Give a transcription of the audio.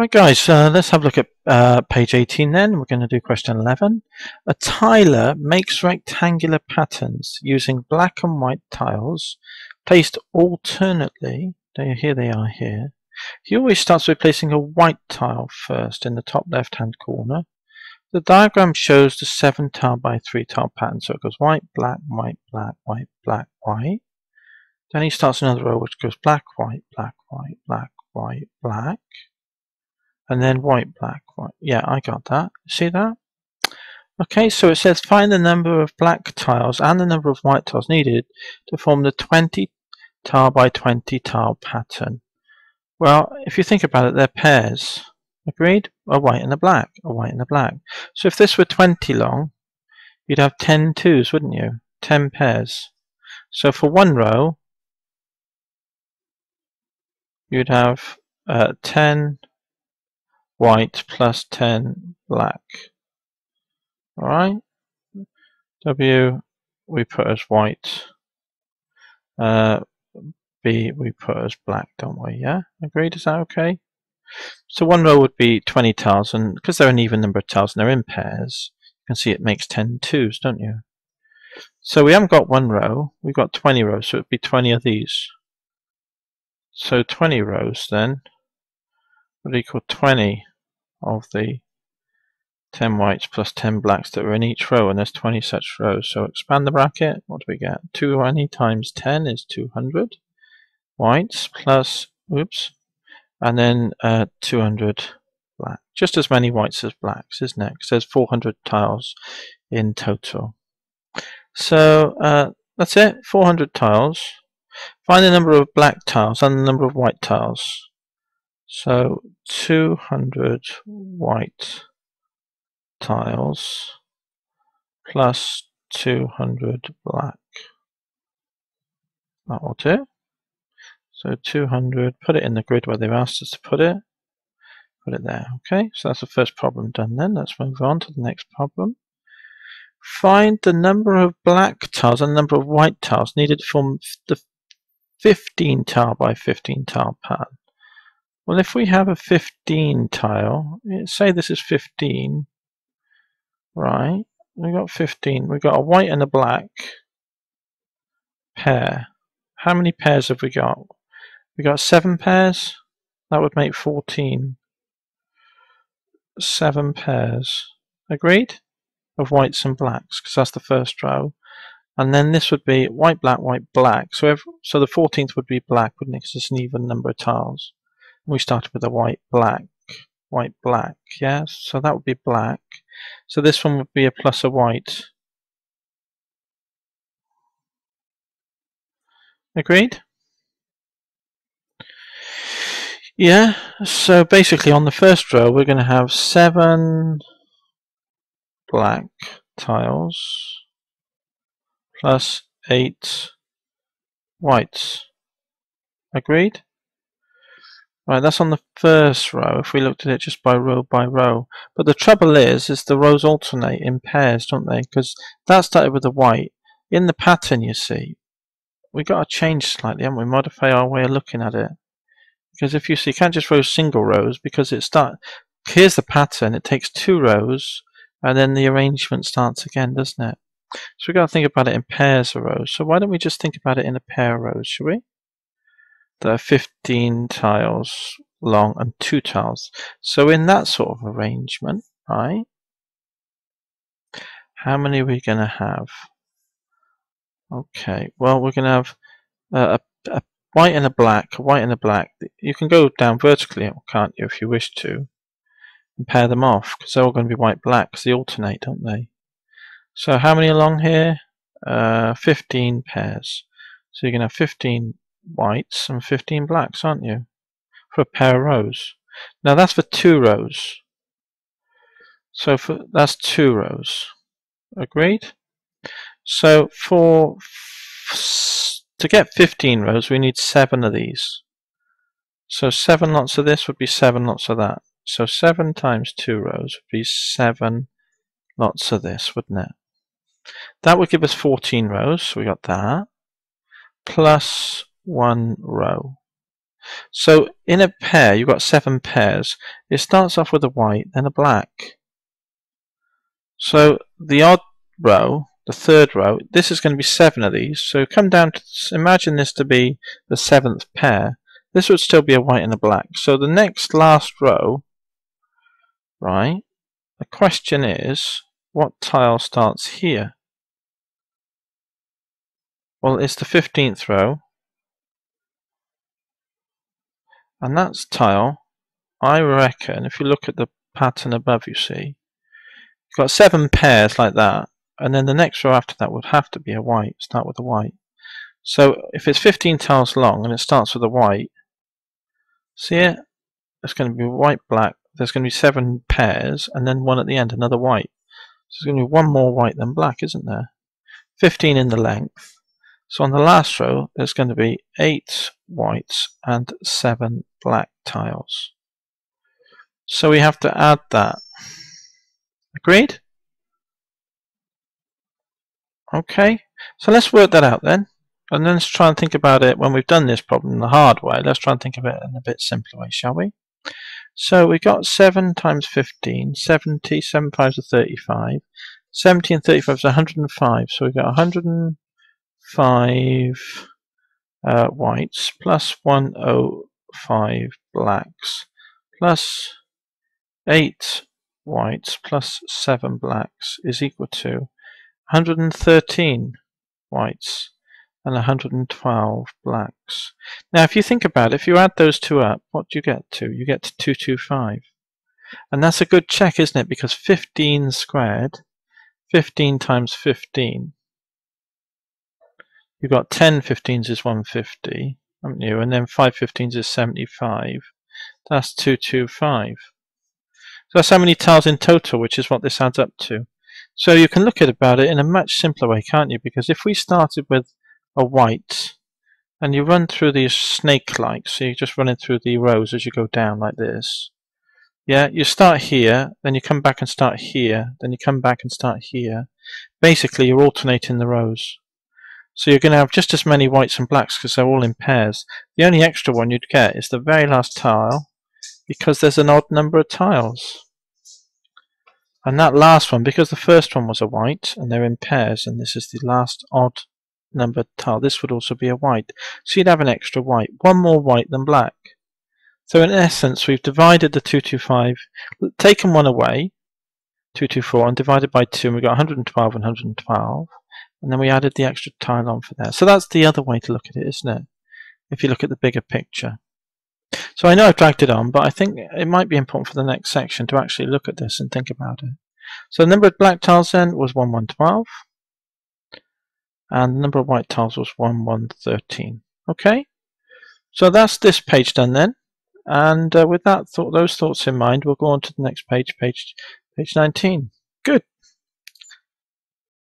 Right guys, let's have a look at page 18 then. We're going to do question 11. A tiler makes rectangular patterns using black and white tiles placed alternately. Here they are here. He always starts with placing a white tile first in the top left hand corner. The diagram shows the 7 tile by 3 tile pattern. So it goes white, black, white, black, white, black, white. Then he starts another row which goes black, white, black, white, black, white, black. And then white, black, white. Yeah, I got that. See that? Okay, so it says find the number of black tiles and the number of white tiles needed to form the 20 tile by 20 tile pattern. Well, if you think about it, they're pairs. Agreed? A white and a black. A white and a black. So if this were 20 long, you'd have 10 twos, wouldn't you? 10 pairs. So for one row, you'd have 10 white plus 10 black. Alright? W we put as white. B we put as black, don't we? Yeah? Agreed? Is that okay? So one row would be 20 tiles, and because they're an even number of tiles and they're in pairs, you can see it makes 10 twos, don't you? So we haven't got one row, we've got 20 rows, so it would be 20 of these. So 20 rows then would equal 20 of the 10 whites plus 10 blacks that are in each row, and there's 20 such rows. So expand the bracket, what do we get? 20 times 10 is 200 whites plus, oops, and then 200 black. Just as many whites as blacks, isn't it? Because there's 400 tiles in total. So that's it, 400 tiles. Find the number of black tiles and the number of white tiles. So 200 white tiles plus 200 black. That will do. So 200, put it in the grid where they've asked us to put it. Put it there. Okay, so that's the first problem done then. Let's move on to the next problem. Find the number of black tiles and the number of white tiles needed from the 15 tile by 15 tile pattern. Well, if we have a 15 tile, say this is 15, right? We got 15. We got a white and a black pair. How many pairs have we got? We got 7 pairs. That would make 14. 7 pairs. Agreed? Of whites and blacks, because that's the first row. And then this would be white, black, white, black. So the 14th would be black, wouldn't it? Because it's an even number of tiles. We started with a white, black, yeah? So that would be black. So this one would be a plus a white. Agreed? Yeah, so basically on the first row we're going to have 7 black tiles plus 8 whites. Agreed? Right, that's on the first row if we looked at it just by row. But the trouble is the rows alternate in pairs, don't they? Because that started with the white. In the pattern, you see, we got to change slightly, haven't we? Modify our way of looking at it. Because if you see, you can't just row single rows because here's the pattern. It takes 2 rows and then the arrangement starts again, doesn't it? So we've got to think about it in pairs of rows. So why don't we just think about it in a pair of rows, shall we? There are 15 tiles long and 2 tiles. So in that sort of arrangement, right, how many are we going to have? Okay, well, we're going to have a white and a black, a white and a black. You can go down vertically, can't you, if you wish to, and pair them off, because they're all going to be white, black, because they alternate, don't they? So how many along here? 15 pairs. So you're going to have 15 whites and 15 blacks, aren't you? For a pair of rows. Now that's for 2 rows. So that's 2 rows. Agreed? So to get 15 rows, we need 7 of these. So 7 lots of this would be 7 lots of that. So 7 times 2 rows would be 7 lots of this, wouldn't it? That would give us 14 rows, so we got that. Plus 1 row. So in a pair, you've got 7 pairs. It starts off with a white, then a black. So the odd row, the third row, this is going to be 7 of these. So come down to, imagine this to be the 7th pair. This would still be a white and a black. So the next last row, right, the question is, what tile starts here? Well, it's the 15th row. And that's tile, I reckon, if you look at the pattern above, you see, you've got 7 pairs like that. And then the next row after that would have to be a white, start with a white. So if it's 15 tiles long and it starts with a white, see it? It's going to be white, black. There's going to be 7 pairs and then one at the end, another white. So there's going to be one more white than black, isn't there? 15 in the length. So on the last row, there's going to be 8 whites and 7 black tiles. So we have to add that. Agreed? Okay, so let's work that out then. And then let's try and think about it when we've done this problem the hard way. Let's try and think of it in a bit simpler way, shall we? So we got 7 times 15, 70, 7 5s are 35. 70 and 35 is 105. So we've got 105 whites plus 105 blacks plus 8 whites plus 7 blacks is equal to 113 whites and 112 blacks. Now if you think about it, if you add those two up, what do you get to? You get to 225. And that's a good check, isn't it? Because 15 squared, 15 times 15, you've got 10 15s is 150, haven't you? And then 5 15s is 75. That's 225. So that's how many tiles in total, which is what this adds up to. So you can look at about it in a much simpler way, can't you? Because if we started with a white and you run through these snake-like, so you're just running through the rows as you go down like this. Yeah, you start here, then you come back and start here, then you come back and start here. Basically, you're alternating the rows. So you're going to have just as many whites and blacks because they're all in pairs. The only extra one you'd get is the very last tile because there's an odd number of tiles. And that last one, because the first one was a white and they're in pairs, and this is the last odd numbered tile, this would also be a white. So you'd have an extra white, one more white than black. So in essence, we've divided the 225, taken one away, 224, and divided by 2, and we've got 112 and 112. And then we added the extra tile on for there. So that's the other way to look at it, isn't it? If you look at the bigger picture. So I know I've dragged it on, but I think it might be important for the next section to actually look at this and think about it. So the number of black tiles then was 112. And the number of white tiles was 113. Okay? So that's this page done then. And with those thoughts in mind, we'll go on to the next page, page 19.